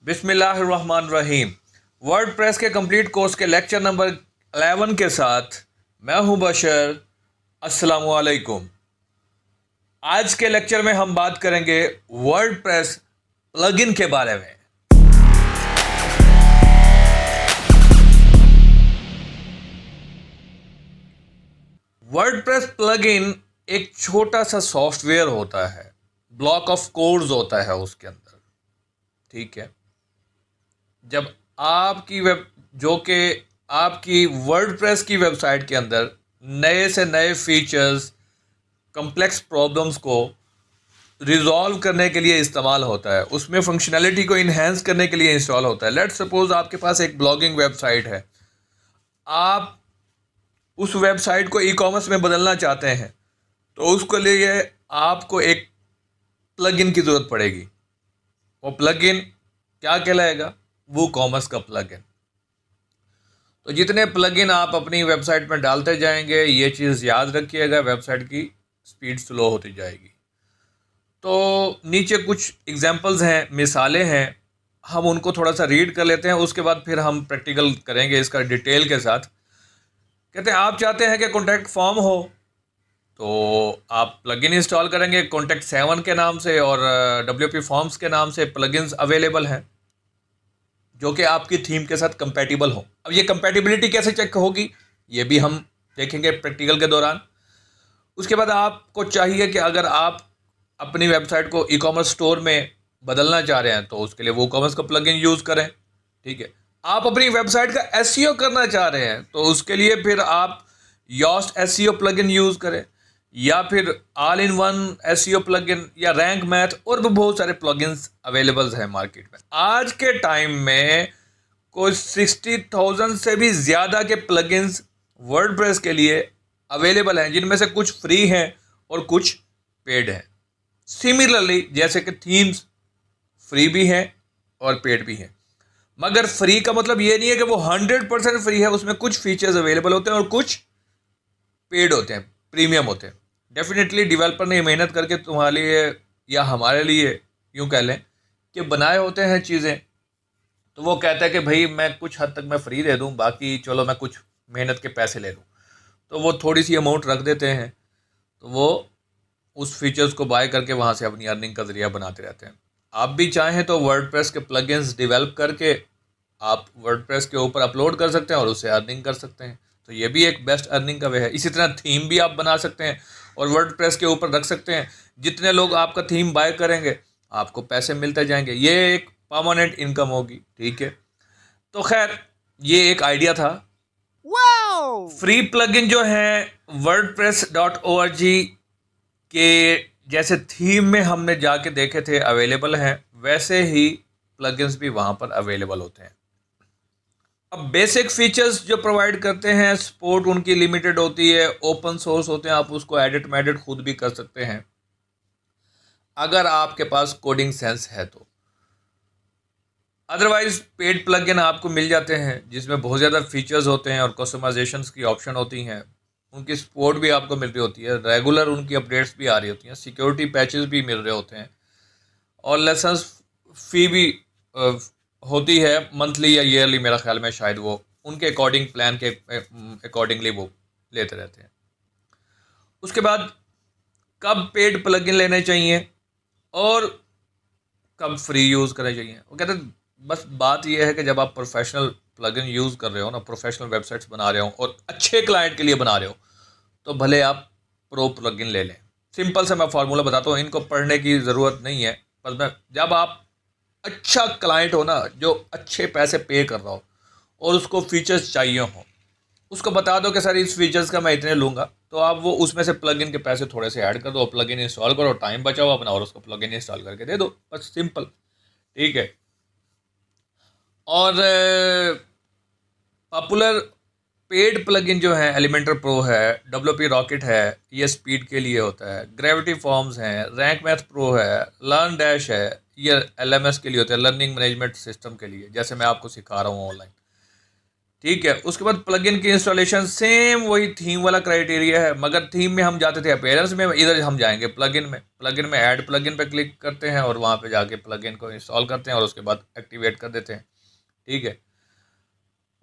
बिस्मिल्लाहिर्रहमानिर्रहीम। वर्डप्रेस के complete course के लेक्चर नंबर 11 के साथ मैं हूं बशर। अस्सलामु अलैकुम। आज के लेक्चर में हम बात करेंगे वर्डप्रेस प्लगइन के बारे में। वर्डप्रेस प्लगइन एक छोटा सा सॉफ्टवेयर होता है, ब्लॉक ऑफ कोड्स होता है उसके अंदर। ठीक है, जब आपकी वेब जो कि आपकी वर्डप्रेस की वेबसाइट के अंदर नए से नए फीचर्स, कम्प्लेक्स प्रॉब्लम्स को रिजॉल्व करने के लिए इस्तेमाल होता है, उसमें फंक्शनैलिटी को इन्हेंस करने के लिए इंस्टॉल होता है। लेट्स सपोज आपके पास एक ब्लॉगिंग वेबसाइट है, आप उस वेबसाइट को ई कॉमर्स में बदलना चाहते हैं, तो उसके लिए आपको एक प्लगइन की ज़रूरत पड़ेगी। वो प्लगइन क्या कहलाएगा? वो कॉमर्स का प्लगइन। तो जितने प्लगइन आप अपनी वेबसाइट में डालते जाएंगे, ये चीज़ याद रखिएगा, वेबसाइट की स्पीड स्लो होती जाएगी। तो नीचे कुछ एग्जांपल्स हैं, मिसालें हैं, हम उनको थोड़ा सा रीड कर लेते हैं, उसके बाद फिर हम प्रैक्टिकल करेंगे इसका डिटेल के साथ। कहते हैं आप चाहते हैं कि कॉन्टैक्ट फॉर्म हो, तो आप प्लगइन इंस्टॉल करेंगे कॉन्टैक्ट 7 के नाम से, और WP फॉर्म्स के नाम से प्लगइन्स अवेलेबल हैं जो कि आपकी थीम के साथ कंपैटिबल हो। अब ये कंपैटिबिलिटी कैसे चेक होगी, ये भी हम देखेंगे प्रैक्टिकल के दौरान। उसके बाद आपको चाहिए कि अगर आप अपनी वेबसाइट को ई कॉमर्स स्टोर में बदलना चाह रहे हैं, तो उसके लिए वो कॉमर्स का प्लगइन यूज़ करें। ठीक है, आप अपनी वेबसाइट का एसईओ करना चाह रहे हैं, तो उसके लिए फिर आप योस्ट एसईओ प्लगइन यूज़ करें, या फिर all in one SEO plugin, या रैंक मैथ, और भी बहुत सारे प्लगइन्स अवेलेबल हैं मार्केट में। आज के टाइम में कोई 60,000 से भी ज़्यादा के प्लगइन्स वर्डप्रेस के लिए अवेलेबल हैं, जिनमें से कुछ फ्री हैं और कुछ पेड हैं। सिमिलरली जैसे कि थीम्स फ्री भी हैं और पेड भी हैं, मगर फ्री का मतलब ये नहीं है कि वो 100% फ्री है। उसमें कुछ फीचर्स अवेलेबल होते हैं और कुछ पेड होते हैं, प्रीमियम होते हैं। डेफिनेटली डेवलपर ने मेहनत करके तुम्हारे लिए या हमारे लिए यूँ कह लें कि बनाए होते हैं चीज़ें, तो वो कहता है कि भाई मैं कुछ हद तक मैं फ्री दे दूँ, बाकी चलो मैं कुछ मेहनत के पैसे ले लूँ। तो वो थोड़ी सी अमाउंट रख देते हैं, तो वो उस फीचर्स को बाय करके वहाँ से अपनी अर्निंग का ज़रिया बनाते रहते हैं। आप भी चाहें तो वर्डप्रेस के प्लगइन्स डेवलप करके आप वर्डप्रेस के ऊपर अपलोड कर सकते हैं और उससे अर्निंग कर सकते हैं। तो ये भी एक बेस्ट अर्निंग का वे है। इसी तरह थीम भी आप बना सकते हैं और वर्डप्रेस के ऊपर रख सकते हैं। जितने लोग आपका थीम बाय करेंगे, आपको पैसे मिलते जाएंगे। ये एक परमानेंट इनकम होगी। ठीक है, तो खैर ये एक आइडिया था। फ्री प्लगइन जो है wordpress.org के जैसे थीम में हमने जाके देखे थे अवेलेबल हैं, वैसे ही प्लगइन्स भी वहाँ पर अवेलेबल होते हैं। अब बेसिक फीचर्स जो प्रोवाइड करते हैं, सपोर्ट उनकी लिमिटेड होती है, ओपन सोर्स होते हैं, आप उसको एडिट मैडिट खुद भी कर सकते हैं अगर आपके पास कोडिंग सेंस है तो। अदरवाइज पेड प्लगइन आपको मिल जाते हैं जिसमें बहुत ज़्यादा फीचर्स होते हैं और कस्टमाइजेशंस की ऑप्शन होती हैं, उनकी सपोर्ट भी आपको मिल रही होती है, रेगुलर उनकी अपडेट्स भी आ रही होती हैं, सिक्योरिटी पैचेस भी मिल रहे होते हैं, और लाइसेंस फ़ी भी होती है मंथली या ईयरली। मेरा ख्याल में शायद वो उनके अकॉर्डिंग, प्लान के अकॉर्डिंगली वो लेते रहते हैं। उसके बाद कब पेड प्लगइन लेने चाहिए और कब फ्री यूज़ करने चाहिए, वो कहते हैं बस बात यह है कि जब आप प्रोफेशनल प्लगइन यूज़ कर रहे हो ना, प्रोफेशनल वेबसाइट्स बना रहे हो और अच्छे क्लाइंट के लिए बना रहे हो, तो भले आप प्रो प्लगइन ले लें। सिंपल से मैं फार्मूला बताता हूँ, इनको पढ़ने की ज़रूरत नहीं है। बस मैं, जब आप अच्छा क्लाइंट हो ना, जो अच्छे पैसे पे कर रहा हो और उसको फीचर्स चाहिए हो, उसको बता दो कि सर इस फीचर्स का मैं इतने लूँगा, तो आप वो उसमें से प्लगइन के पैसे थोड़े से ऐड कर दो, प्लगइन इंस्टॉल करो, टाइम बचाओ अपना और उसको प्लगइन इंस्टॉल करके दे दो, बस सिंपल। ठीक है, और पॉपुलर पेड प्लगइन जो है एलिमेंटर प्रो है, WP रॉकेट है, ये स्पीड के लिए होता है, ग्रेविटी फॉर्म्स हैं, रैंक मैथ प्रो है, लर्न डैश है, ये LMS के लिए होता है, लर्निंग मैनेजमेंट सिस्टम के लिए, जैसे मैं आपको सिखा रहा हूँ ऑनलाइन। ठीक है। उसके बाद प्लगइन की इंस्टॉलेशन सेम वही थीम वाला क्राइटेरिया है, मगर थीम में हम जाते थे अपीयरेंस में, इधर हम जाएंगे प्लगइन में ऐड प्लगइन पे क्लिक करते हैं और वहाँ पे जाके प्लगइन को इंस्टॉल करते हैं और उसके बाद एक्टिवेट कर देते हैं। ठीक है।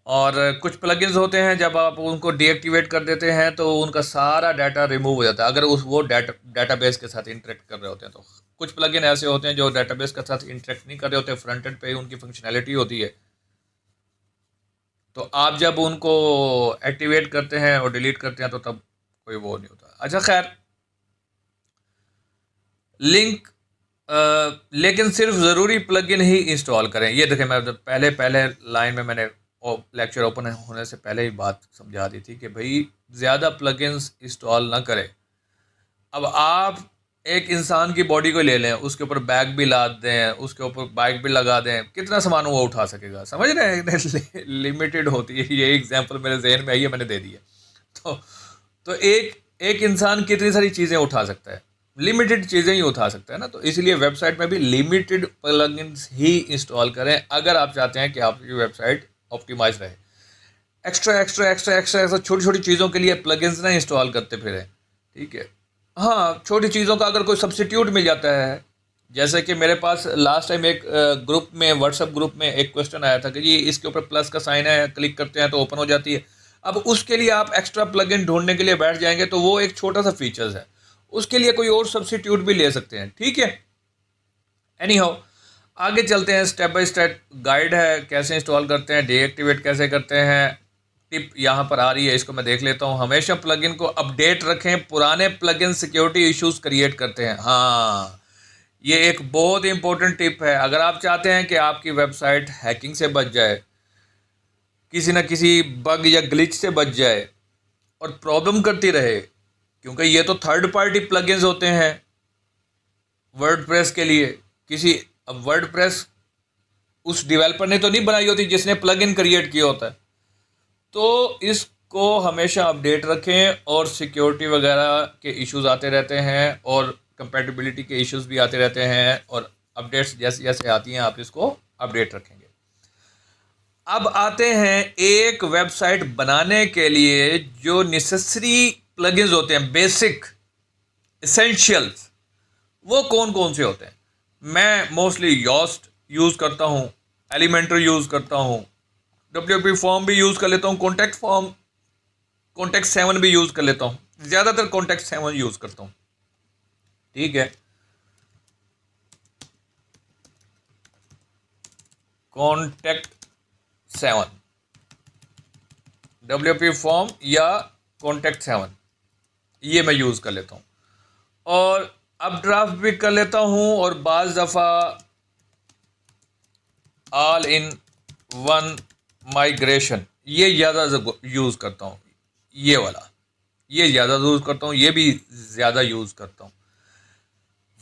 और कुछ प्लगइन्स होते हैं जब आप उनको डीएक्टिवेट कर देते हैं तो उनका सारा डाटा रिमूव हो जाता है, अगर उस वो डाटाबेस के साथ इंटरेक्ट कर रहे होते हैं तो। कुछ प्लगइन ऐसे होते हैं जो डाटाबेस के साथ इंटरेक्ट नहीं कर रहे होते, फ्रंट एंड पे ही उनकी फंक्शनैलिटी होती है, तो आप जब उनको एक्टिवेट करते हैं और डिलीट करते हैं तो तब कोई वो नहीं होता। अच्छा खैर, लिंक लेकिन सिर्फ ज़रूरी प्लगइन ही इंस्टॉल करें। ये देखें, मैं पहले लाइन में मैंने लेक्चर ओपन होने से पहले ही बात समझा दी थी कि भाई ज़्यादा प्लगइन्स इंस्टॉल ना करें। अब आप एक इंसान की बॉडी को ले लें, उसके ऊपर बैग भी लाद दें, उसके ऊपर बाइक भी लगा दें, कितना सामान वो उठा सकेगा? समझ रहे हैं? लिमिटेड होती है। ये एग्जांपल मेरे जहन में आई है, मैंने दे दी है। तो एक इंसान कितनी सारी चीज़ें उठा सकता है? लिमिटेड चीज़ें ही उठा सकता है ना। तो इसलिए वेबसाइट में भी लिमिटेड प्लगइन्स ही इंस्टॉल करें अगर आप चाहते हैं कि आपकी वेबसाइट ऑप्टिमाइज रहे। एक्स्ट्रा छोटी छोटी चीज़ों के लिए प्लगइन्स ना इंस्टॉल करते फिरें। ठीक है। हाँ, छोटी चीज़ों का अगर कोई सब्स्टिट्यूट मिल जाता है, जैसे कि मेरे पास लास्ट टाइम एक ग्रुप में, व्हाट्सएप ग्रुप में एक क्वेश्चन आया था कि जी इसके ऊपर प्लस का साइन है, क्लिक करते हैं तो ओपन हो जाती है। अब उसके लिए आप एक्स्ट्रा प्लगइन ढूंढने के लिए बैठ जाएंगे तो वो एक छोटा सा फीचर्स है, उसके लिए कोई और सब्स्टिट्यूट भी ले सकते हैं। ठीक है। एनी हाउ, आगे चलते हैं। स्टेप बाय स्टेप गाइड है, कैसे इंस्टॉल करते हैं, डीएक्टिवेट कैसे करते हैं। टिप यहाँ पर आ रही है, इसको मैं देख लेता हूँ। हमेशा प्लगइन को अपडेट रखें, पुराने प्लगइन सिक्योरिटी इश्यूज क्रिएट करते हैं। हाँ, ये एक बहुत इंपॉर्टेंट टिप है। अगर आप चाहते हैं कि आपकी वेबसाइट हैकिंग से बच जाए, किसी न किसी बग या ग्लिच से बच जाए और प्रॉब्लम करती रहे, क्योंकि ये तो थर्ड पार्टी प्लगइन्स होते हैं वर्डप्रेस के लिए। अब वर्डप्रेस उस डेवलपर ने तो नहीं बनाई होती जिसने प्लगइन क्रिएट किया होता है। तो इसको हमेशा अपडेट रखें, और सिक्योरिटी वगैरह के इश्यूज आते रहते हैं और कंपैटिबिलिटी के इश्यूज भी आते रहते हैं, और अपडेट्स जैसे जैसे आती हैं आप इसको अपडेट रखेंगे। अब आते हैं एक वेबसाइट बनाने के लिए जो नेसेसरी प्लगइन्स होते हैं, बेसिक एसेंशियल्स, वो कौन कौन से होते हैं? मैं मोस्टली योस्ट यूज़ करता हूँ, एलिमेंटर यूज़ करता हूँ, WP फॉर्म भी यूज़ कर लेता हूँ, कॉन्टेक्ट 7 भी यूज़ कर लेता हूँ। ज़्यादातर कॉन्टेक्ट 7 यूज़ करता हूँ। ठीक है। कॉन्टेक्ट 7, WP फॉर्म या कॉन्टेक्ट 7, ये मैं यूज़ कर लेता हूँ। और अब ड्राफ्ट भी कर लेता हूँ, और बाज़ दफ़ा ऑल इन वन माइग्रेशन, ये ज़्यादा यूज़ करता हूँ। ये वाला, ये ज़्यादा यूज़ करता हूँ, ये भी ज़्यादा यूज़ करता हूँ।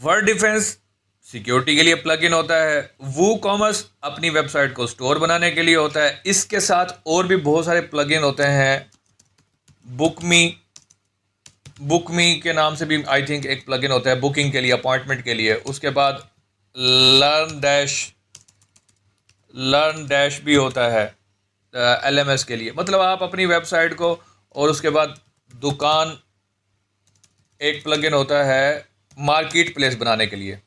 वर्ड डिफेंस सिक्योरिटी के लिए प्लगइन होता है। वू कॉमर्स अपनी वेबसाइट को स्टोर बनाने के लिए होता है। इसके साथ और भी बहुत सारे प्लगइन होते हैं। बुकमी के नाम से भी आई थिंक एक प्लगइन होता है बुकिंग के लिए, अपॉइंटमेंट के लिए। उसके बाद लर्न डैश भी होता है LMS के लिए। मतलब आप अपनी वेबसाइट को, और उसके बाद दुकान एक प्लगइन होता है मार्केट प्लेस बनाने के लिए,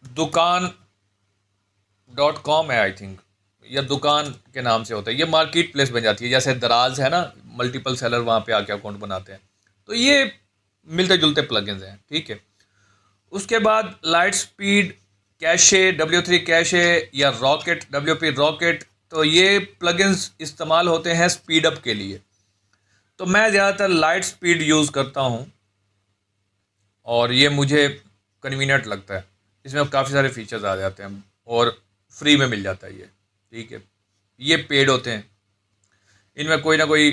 दुकान.com है आई थिंक, या दुकान के नाम से होता है। ये मार्केट प्लेस बन जाती है, जैसे दराज है ना, मल्टीपल सेलर वहाँ पे आके अकाउंट बनाते हैं। तो ये मिलते जुलते प्लगइन्स हैं। ठीक है। उसके बाद light speed cache, W3 cache, या रॉकेट, WP रॉकेट, तो ये प्लगइन्स इस्तेमाल होते हैं स्पीड अप के लिए। तो मैं ज़्यादातर लाइट स्पीड यूज़ करता हूँ, और ये मुझे कन्वीनियंट लगता है। इसमें काफ़ी सारे फीचर्स आ जाते हैं और फ्री में मिल जाता है ये। ठीक है। ये पेड होते हैं, इनमें कोई ना कोई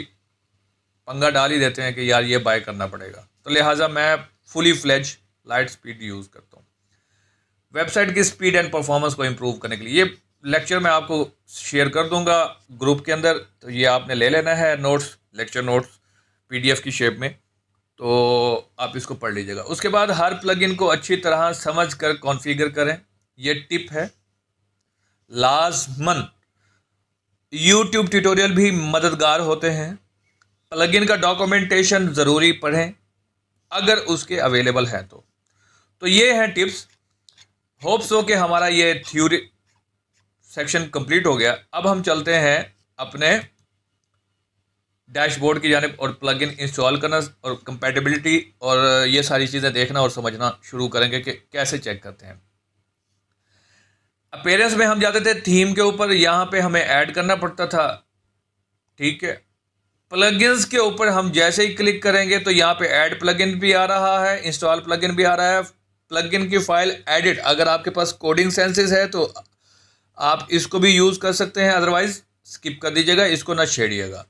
पंगा डाल ही देते हैं कि यार ये बाय करना पड़ेगा। तो लिहाजा मैं fully fledged light speed use करता हूँ वेबसाइट की स्पीड एंड परफॉर्मेंस को इम्प्रूव करने के लिए। ये लेक्चर मैं आपको शेयर कर दूंगा ग्रुप के अंदर, तो ये आपने ले लेना है नोट्स, लेक्चर नोट्स PDF की शेप में, तो आप इसको पढ़ लीजिएगा। उसके बाद हर प्लगइन को अच्छी तरह समझ कर कॉन्फ़िगर करें। ये टिप है लाजमन। यूट्यूब ट्यूटोरियल भी मददगार होते हैं। प्लगइन का डॉक्यूमेंटेशन ज़रूरी पढ़ें अगर उसके अवेलेबल हैं तो ये हैं टिप्स। होप सो कि हमारा ये थ्योरी सेक्शन कंप्लीट हो गया। अब हम चलते हैं अपने डैशबोर्ड की जानिब और प्लगइन इंस्टॉल करना और कंपैटिबिलिटी और ये सारी चीज़ें देखना और समझना शुरू करेंगे कि कैसे चेक करते हैं। अपीयरेंस में हम जाते थे थीम के ऊपर, यहाँ पे हमें ऐड करना पड़ता था, ठीक है। प्लगइन्स के ऊपर हम जैसे ही क्लिक करेंगे तो यहाँ पे ऐड प्लगइन भी आ रहा है, इंस्टॉल प्लगइन भी आ रहा है। प्लगइन की फाइल एडिट, अगर आपके पास कोडिंग सेंसेस है तो आप इसको भी यूज़ कर सकते हैं, अदरवाइज स्किप कर दीजिएगा, इसको ना छेड़िएगा।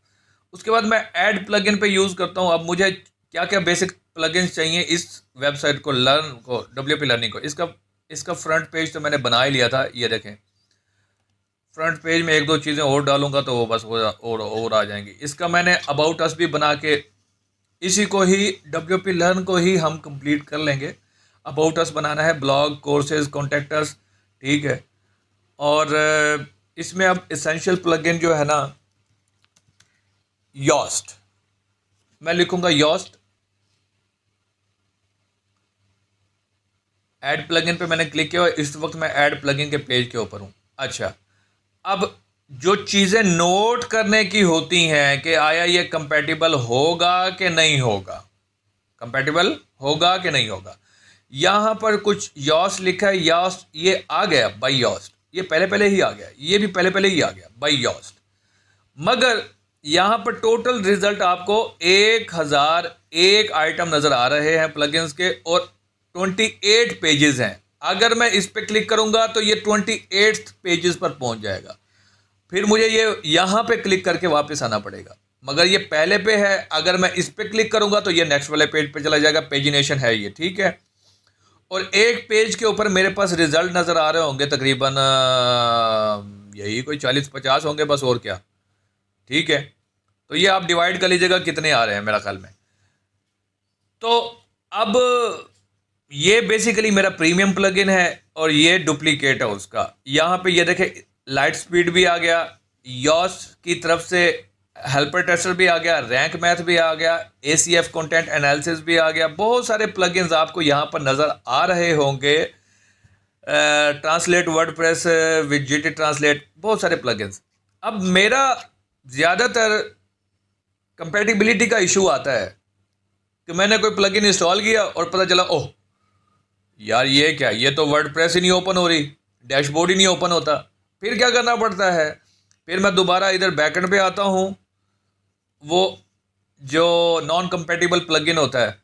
उसके बाद मैं ऐड प्लगइन पे यूज़ करता हूँ। अब मुझे क्या क्या बेसिक प्लगइन्स चाहिए इस वेबसाइट को, लर्न को, WP लर्निंग को। इसका फ्रंट पेज तो मैंने बना ही लिया था, ये देखें। फ्रंट पेज में एक दो चीज़ें और डालूंगा तो वो बस और आ जाएंगी। इसका मैंने अबाउट अस भी बना के इसी को ही WP लर्न को ही हम कंप्लीट कर लेंगे। अबाउट अस बनाना है, ब्लॉग, कोर्सेज, कॉन्टैक्ट अस, ठीक है। और इसमें अब एसेंशियल प्लगइन जो है ना, योस्ट, मैं लिखूंगा योस्ट। ऐड प्लगइन पे मैंने क्लिक किया और इस वक्त मैं ऐड प्लगइन के पेज के ऊपर हूँ। अच्छा, अब जो चीज़ें नोट करने की होती हैं कि आया ये कंपैटिबल होगा कि नहीं होगा, कंपैटिबल होगा कि नहीं होगा। यहाँ पर कुछ योस्ट लिखा है, योस्ट ये आ गया बाय योस्ट, ये पहले ही आ गया, ये भी पहले ही आ गया बाय योस्ट। मगर यहाँ पर टोटल रिजल्ट आपको 1001 आइटम नज़र आ रहे हैं प्लगइन्स के और 28 पेजेस हैं। अगर मैं इस पर क्लिक करूँगा तो ये 28 पेजेस पर पहुँच जाएगा। फिर मुझे ये यहाँ पे क्लिक करके वापस आना पड़ेगा, मगर ये पहले पे है। अगर मैं इस पर क्लिक करूँगा तो ये नेक्स्ट वाले पेज पे चला जाएगा। पेजिनेशन है ये, ठीक है। और एक पेज के ऊपर मेरे पास रिजल्ट नज़र आ रहे होंगे तकरीबन यही कोई 40-50 होंगे बस, और क्या, ठीक है। तो ये आप डिवाइड कर लीजिएगा कितने आ रहे हैं मेरा ख्याल में। तो अब ये बेसिकली मेरा प्रीमियम प्लगइन है और ये डुप्लीकेट है उसका। यहाँ पे ये देखें, लाइट स्पीड भी आ गया, योस की तरफ से हेल्पर टेस्टर भी आ गया, रैंक मैथ भी आ गया, ACF कंटेंट एनालिसिस भी आ गया। बहुत सारे प्लगइन्स आपको यहाँ पर नज़र आ रहे होंगे। Translate WordPress with GT translate, बहुत सारे प्लगइन्स। अब मेरा ज़्यादातर कंपैटिबिलिटी का इशू आता है कि मैंने कोई प्लगइन इंस्टॉल किया और पता चला ओह यार ये क्या, ये तो वर्डप्रेस ही नहीं ओपन हो रही, डैशबोर्ड ही नहीं ओपन होता। फिर क्या करना पड़ता है, फिर मैं दोबारा इधर बैकएंड पे आता हूँ, वो जो नॉन कंपैटिबल प्लगइन होता है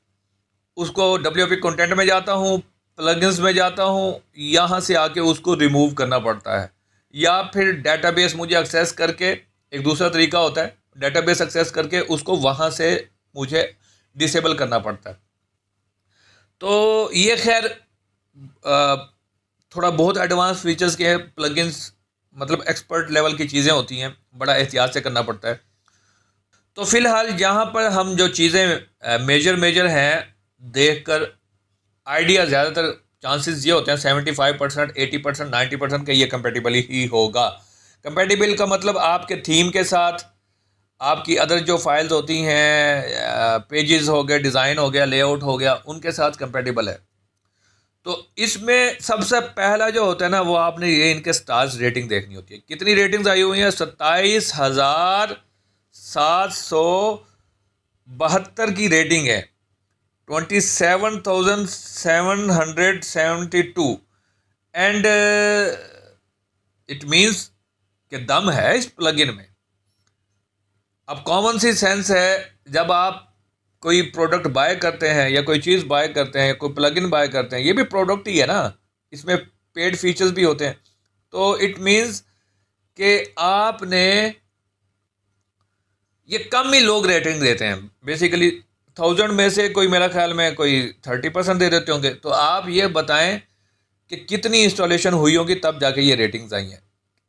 उसको WP कंटेंट में जाता हूँ, प्लगइन्स में जाता हूँ, यहाँ से आके उसको रिमूव करना पड़ता है। या फिर डेटाबेस मुझे एक्सेस करके, एक दूसरा तरीका होता है, डेटाबेस एक्सेस करके उसको वहाँ से मुझे डिसेबल करना पड़ता है। तो ये खैर थोड़ा बहुत एडवांस फीचर्स के प्लगइन्स, मतलब एक्सपर्ट लेवल की चीज़ें होती हैं, बड़ा एहतियात से करना पड़ता है। तो फ़िलहाल यहाँ पर हम जो चीज़ें मेजर हैं देखकर आइडिया, ज़्यादातर चांसेस ये होते हैं 75%, 80%, 90% का ये कंपैटिबल ही होगा। कंपैटिबल का मतलब आपके थीम के साथ, आपकी अदर जो फाइल्स होती हैं, पेजेस हो गए, डिज़ाइन हो गया, लेआउट हो गया, उनके साथ कंपैटिबल है। तो इसमें सबसे पहला जो होता है ना, वो आपने ये इनके स्टार्स रेटिंग देखनी होती है। कितनी रेटिंग्स आई हुई हैं? 27,772 की रेटिंग है, 27,772, एंड इट मीन्स कि दम है इस प्लगइन में। अब कॉमन सी सेंस है, जब आप कोई प्रोडक्ट बाय करते हैं या कोई चीज़ बाय करते हैं, कोई प्लगइन बाय करते हैं, ये भी प्रोडक्ट ही है ना, इसमें पेड फीचर्स भी होते हैं। तो इट मीन्स कि आपने, ये कम ही लोग रेटिंग देते हैं बेसिकली। 1000 में से कोई, मेरा ख्याल में कोई 30% दे देते होंगे। तो आप ये बताएं कि कितनी इंस्टॉलेशन हुई होगी तब जाके ये रेटिंग्स आई हैं।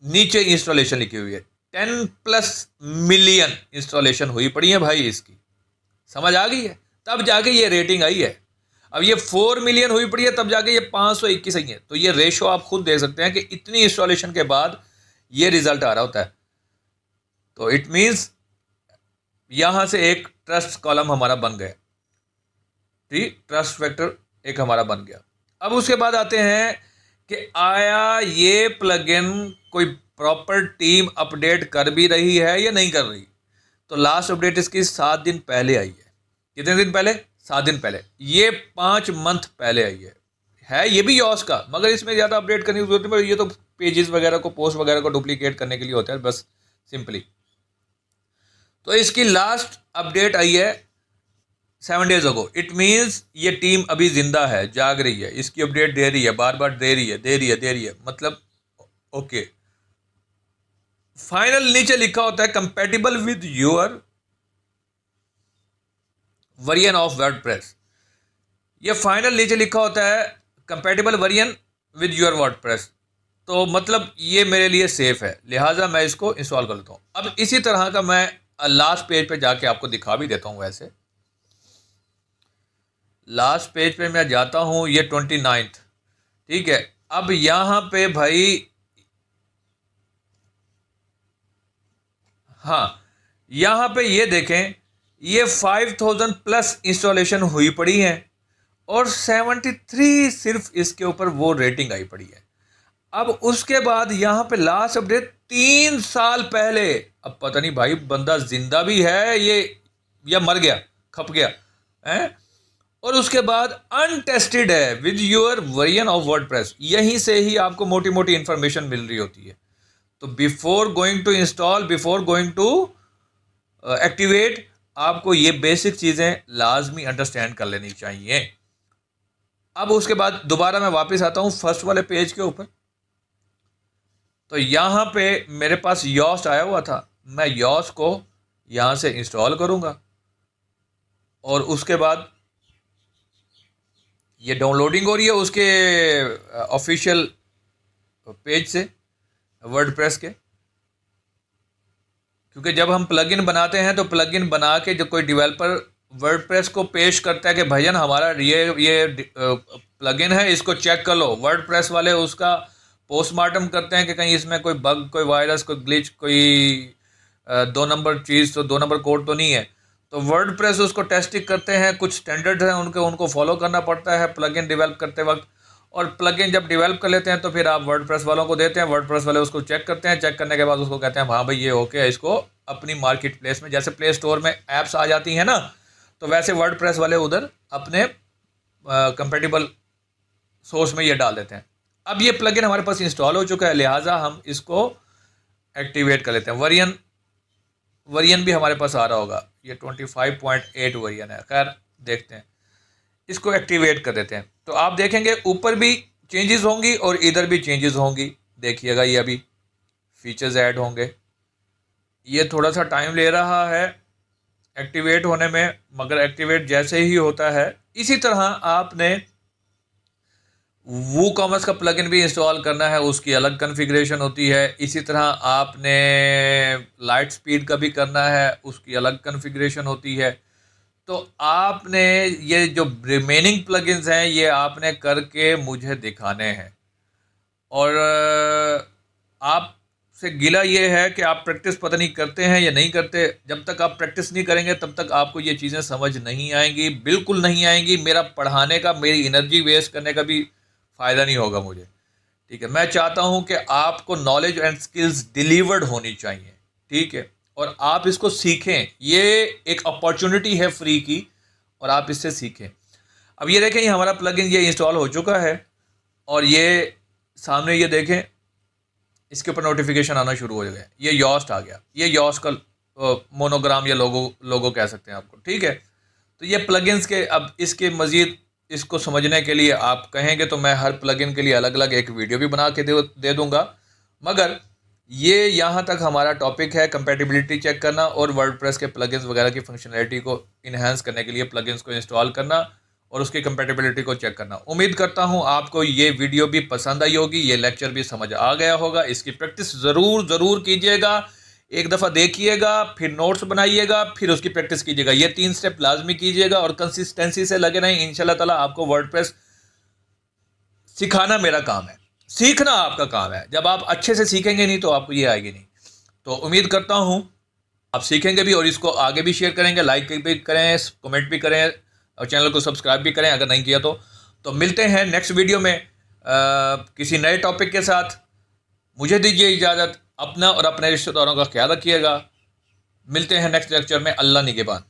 नीचे इंस्टॉलेशन लिखी हुई है, 10+ मिलियन इंस्टॉलेशन हुई पड़ी है भाई इसकी, समझ आ गई है, तब जाके ये रेटिंग आई है। अब ये 4 मिलियन हुई पड़ी है तब जाके ये 521 आई है। तो ये रेशो आप खुद देख सकते हैं कि इतनी इंस्टॉलेशन के बाद ये रिजल्ट आ रहा होता है। तो इट मीन्स यहाँ से एक ट्रस्ट कॉलम हमारा बन गया, ठीक, ट्रस्ट फैक्टर एक हमारा बन गया। अब उसके बाद आते हैं कि आया ये प्लगइन कोई प्रॉपर टीम अपडेट कर भी रही है या नहीं कर रही। तो लास्ट अपडेट इसकी 7 दिन पहले आई है। कितने दिन पहले? 7 दिन पहले। ये 5 मंथ पहले आई है ये भी यॉस का, मगर इसमें ज़्यादा अपडेट करने की जरूरत नहीं, ये तो पेजेस वगैरह को, पोस्ट वगैरह को डुप्लीकेट करने के लिए होता है बस, सिंपली। तो इसकी लास्ट अपडेट आई है 7 डेज अगो। इट मीन्स ये टीम अभी जिंदा है, जाग रही है, इसकी अपडेट दे रही है, बार बार दे रही है, मतलब ओके। फाइनल नीचे लिखा होता है compatible with your version of WordPress. ये फाइनल नीचे लिखा होता है compatible version with your WordPress, तो मतलब ये मेरे लिए सेफ है, लिहाजा मैं इसको इंस्टॉल कर लेता हूँ। अब इसी तरह का मैं लास्ट पेज पे जाके आपको दिखा भी देता हूँ। वैसे लास्ट पेज पे मैं जाता हूँ, ये 29th, ठीक है। अब यहाँ पे भाई, हाँ, यहाँ पे ये देखें, ये 5000 प्लस इंस्टॉलेशन हुई पड़ी है और 73 सिर्फ इसके ऊपर वो रेटिंग आई पड़ी है। अब उसके बाद यहाँ पे लास्ट अपडेट 3 साल पहले। अब पता नहीं भाई बंदा जिंदा भी है ये या मर गया, खप गया है। और उसके बाद अनटेस्टेड है with your version of WordPress. यहीं से ही आपको मोटी मोटी इंफॉर्मेशन मिल रही होती है। तो before going to install, before going to activate, आपको ये बेसिक चीज़ें लाजमी अंडरस्टैंड कर लेनी चाहिए। अब उसके बाद दोबारा मैं वापस आता हूँ फर्स्ट वाले पेज के ऊपर। तो यहाँ पे मेरे पास योस्ट आया हुआ था, मैं योस्ट को यहाँ से इंस्टॉल करूँगा और उसके बाद ये डाउनलोडिंग हो रही है उसके ऑफिशियल पेज से, वर्डप्रेस के। क्योंकि जब हम प्लगइन बनाते हैं तो प्लगइन बना के जो कोई डेवलपर वर्डप्रेस को पेश करता है कि भैया हमारा ये प्लगइन है, इसको चेक कर लो, वर्डप्रेस वाले उसका पोस्टमार्टम करते हैं कि कहीं इसमें कोई बग, कोई वायरस, कोई ग्लिच, कोई 2 नंबर चीज़, तो 2 नंबर कोड तो नहीं है। तो वर्डप्रेस उसको टेस्टिंग करते हैं, कुछ स्टैंडर्ड हैं उनको फॉलो करना पड़ता है प्लगइन डेवलप करते वक्त। और प्लगइन जब डेवलप कर लेते हैं तो फिर आप वर्डप्रेस वालों को देते हैं, वर्डप्रेस वाले उसको चेक करते हैं, चेक करने के बाद उसको कहते हैं हाँ भाई ये ओके है, इसको अपनी मार्केट प्लेस में, जैसे प्ले स्टोर में ऐप्स आ जाती हैं ना, तो वैसे वर्डप्रेस वाले उधर अपने कंपेटिबल सोर्स में ये डाल देते हैं। अब ये प्लगइन हमारे पास इंस्टॉल हो चुका है, लिहाजा हम इसको एक्टिवेट कर लेते हैं। वर्जन भी हमारे पास आ रहा होगा, ये 25.8 वर्जन है। खैर देखते हैं, इसको एक्टिवेट कर देते हैं। तो आप देखेंगे ऊपर भी चेंजेस होंगी और इधर भी चेंजेस होंगी। देखिएगा ये अभी फीचर्स ऐड होंगे, ये थोड़ा सा टाइम ले रहा है एक्टिवेट होने में, मगर एक्टिवेट जैसे ही होता है। इसी तरह आपने वूकॉमर्स का प्लगइन भी इंस्टॉल करना है, उसकी अलग कॉन्फ़िगरेशन होती है। इसी तरह आपने लाइट स्पीड का भी करना है, उसकी अलग कॉन्फ़िगरेशन होती है। तो आपने ये जो रिमेनिंग प्लगइन्स हैं ये आपने करके मुझे दिखाने हैं। और आपसे गिला ये है कि आप प्रैक्टिस पता नहीं करते हैं या नहीं करते। जब तक आप प्रैक्टिस नहीं करेंगे तब तक आपको ये चीज़ें समझ नहीं आएंगी, बिल्कुल नहीं आएंगी। मेरा पढ़ाने का, मेरी एनर्जी वेस्ट करने का भी फ़ायदा नहीं होगा मुझे, ठीक है। मैं चाहता हूँ कि आपको नॉलेज एंड स्किल्स डिलीवर्ड होनी चाहिए, ठीक है, और आप इसको सीखें। ये एक अपॉर्चुनिटी है फ्री की और आप इससे सीखें। अब ये देखें, ये हमारा प्लगइन ये इंस्टॉल हो चुका है और ये सामने ये देखें, इसके ऊपर नोटिफिकेशन आना शुरू हो गया। ये योस्ट आ गया, ये योस्ट का मोनोग्राम या लोगो कह सकते हैं आपको, ठीक है। तो ये प्लगइन्स के, अब इसके मज़ीद इसको समझने के लिए आप कहेंगे तो मैं हर प्लगइन के लिए अलग अलग एक वीडियो भी बना के दे दूँगा। मगर ये यहाँ तक हमारा टॉपिक है कंपैटिबिलिटी चेक करना और वर्डप्रेस के प्लगइन्स वगैरह की फंक्शनैलिटी को इन्हांस करने के लिए प्लगइन्स को इंस्टॉल करना और उसकी कंपैटिबिलिटी को चेक करना। उम्मीद करता हूँ आपको ये वीडियो भी पसंद आई होगी, ये लेक्चर भी समझ आ गया होगा। इसकी प्रैक्टिस ज़रूर कीजिएगा। एक दफ़ा देखिएगा, फिर नोट्स बनाइएगा, फिर उसकी प्रैक्टिस कीजिएगा। ये 3 स्टेप लाजमी कीजिएगा और कंसिस्टेंसी से लगे रहें। इंशाल्लाह ताला आपको वर्डप्रेस सिखाना मेरा काम है, सीखना आपका काम है। जब आप अच्छे से सीखेंगे नहीं तो आपको ये आएगी नहीं। तो उम्मीद करता हूँ आप सीखेंगे भी और इसको आगे भी शेयर करेंगे, लाइक भी करें, कमेंट भी करें और चैनल को सब्सक्राइब भी करें अगर नहीं किया तो मिलते हैं नेक्स्ट वीडियो में किसी नए टॉपिक के साथ। मुझे दीजिए इजाज़त, अपना और अपने रिश्तेदारों का ख्याल रखिएगा। मिलते हैं नेक्स्ट लेक्चर में। अल्लाह निगहबान।